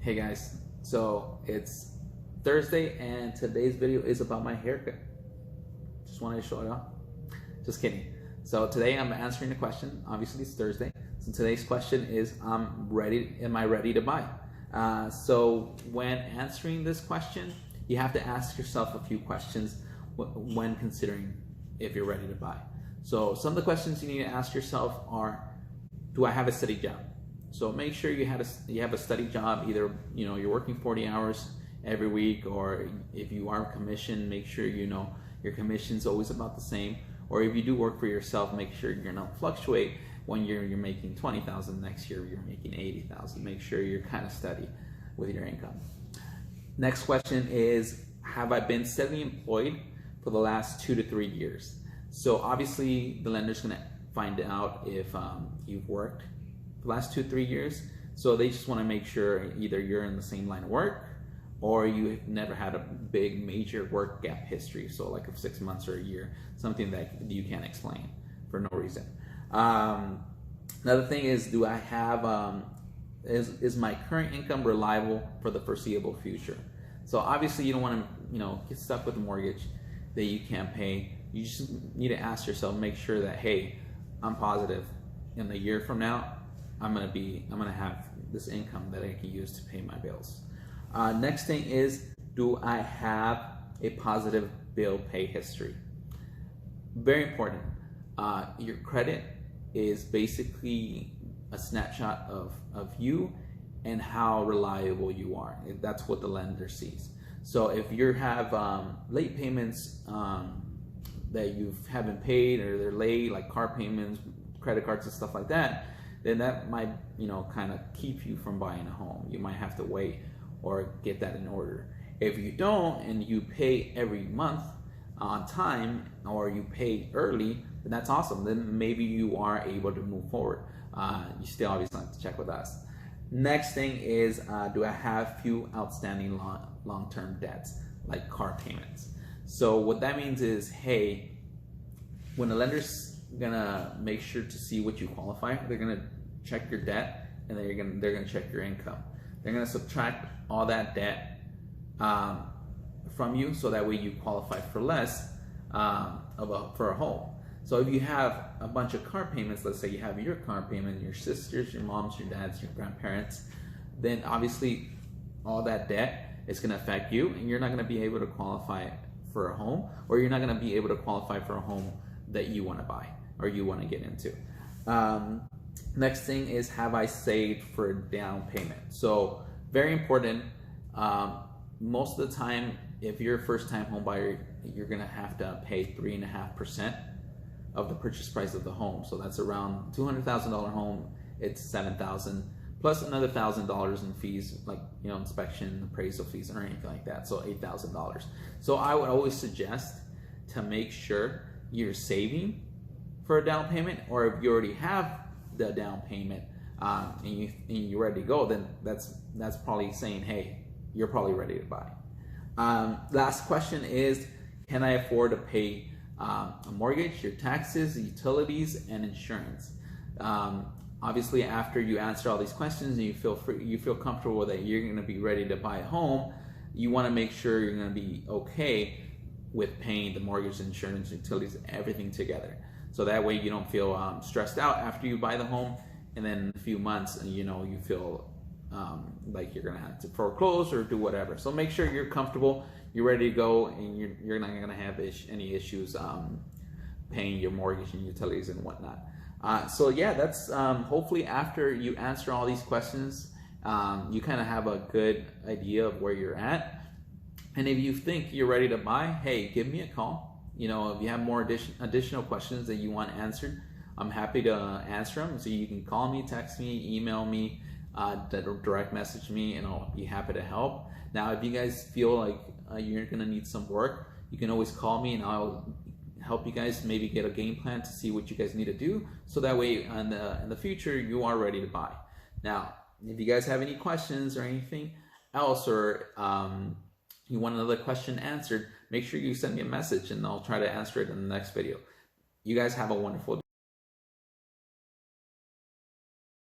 Hey guys, so it's Thursday and today's video is about my haircut. Just wanted to show it off. Just kidding. So today I'm answering the question. Obviously it's Thursday. So today's question is, am I ready to buy? So when answering this question, you have to ask yourself a few questions when considering if you're ready to buy. So some of the questions you need to ask yourself are, do I have a steady job? So make sure you have a steady job. Either you're working 40 hours every week, or if you are commissioned, make sure your commission's always about the same. Or if you do work for yourself, make sure you're not fluctuate. One year you're making 20,000, next year you're making 80,000. Make sure you're kind of steady with your income. Next question is, have I been steadily employed for the last 2 to 3 years? So obviously the lender's going to find out if you've worked the last 2 to 3 years. So they just want to make sure either you're in the same line of work or you never had a big major work gap history. So like of 6 months or a year, something that you can't explain for no reason. Another thing is, do I have, is my current income reliable for the foreseeable future? So obviously you don't want to, get stuck with a mortgage that you can't pay. You just need to ask yourself, make sure that, hey, I'm positive in a year from now, I'm gonna have this income that I can use to pay my bills. Next thing is, do I have a positive bill pay history? Very important. Your credit is basically a snapshot of you and how reliable you are. That's what the lender sees. So if you have late payments that you haven't paid, or they're late, like car payments, credit cards and stuff like that, then that might kind of keep you from buying a home. You might have to wait or get that in order. If you don't, and you pay every month on time, or you pay early, then that's awesome. Then maybe you are able to move forward. You still obviously have to check with us. Next thing is, do I have few outstanding long-term debts, like car payments? So what that means is, hey, when the lender's gonna make sure to see what you qualify, they're gonna check your debt, and they're gonna check your income. They're gonna subtract all that debt from you, so that way you qualify for less for a home. So if you have a bunch of car payments, let's say you have your car payment, your sisters, your moms, your dads, your grandparents, then obviously all that debt is going to affect you, and you're not going to be able to qualify for a home, or you're not going to be able to qualify for a home that you want to buy or you want to get into. Next thing is, have I saved for a down payment? So very important. Most of the time, if you're a first-time home buyer, you're going to have to pay 3.5% of the purchase price of the home. So that's around $200,000 home. It's $7,000 plus another $1,000 in fees, like inspection, appraisal fees, or anything like that. So $8,000. So I would always suggest to make sure you're saving for a down payment, or if you already have the down payment and you're ready to go, then that's probably saying, hey, you're probably ready to buy. Last question is, can I afford to pay a mortgage, your taxes, utilities, and insurance? Obviously, after you answer all these questions and you feel comfortable that you're going to be ready to buy a home, you want to make sure you're going to be okay with paying the mortgage, insurance, utilities, everything together. So that way you don't feel stressed out after you buy the home, and then in a few months you feel like you're gonna have to foreclose or do whatever. So make sure you're comfortable, you're ready to go, and you're not gonna have any issues paying your mortgage and utilities and whatnot. So yeah, that's hopefully after you answer all these questions, you kind of have a good idea of where you're at. And if you think you're ready to buy, hey, give me a call. If you have more additional questions that you want answered, I'm happy to answer them. So you can call me, text me, email me, direct message me, and I'll be happy to help. Now, if you guys feel like you're gonna need some work, you can always call me, and I'll help you guys maybe get a game plan to see what you guys need to do, so that way in the future you are ready to buy. Now, if you guys have any questions or anything else, or you want another question answered, make sure you send me a message, and I'll try to answer it in the next video. You guys have a wonderful day.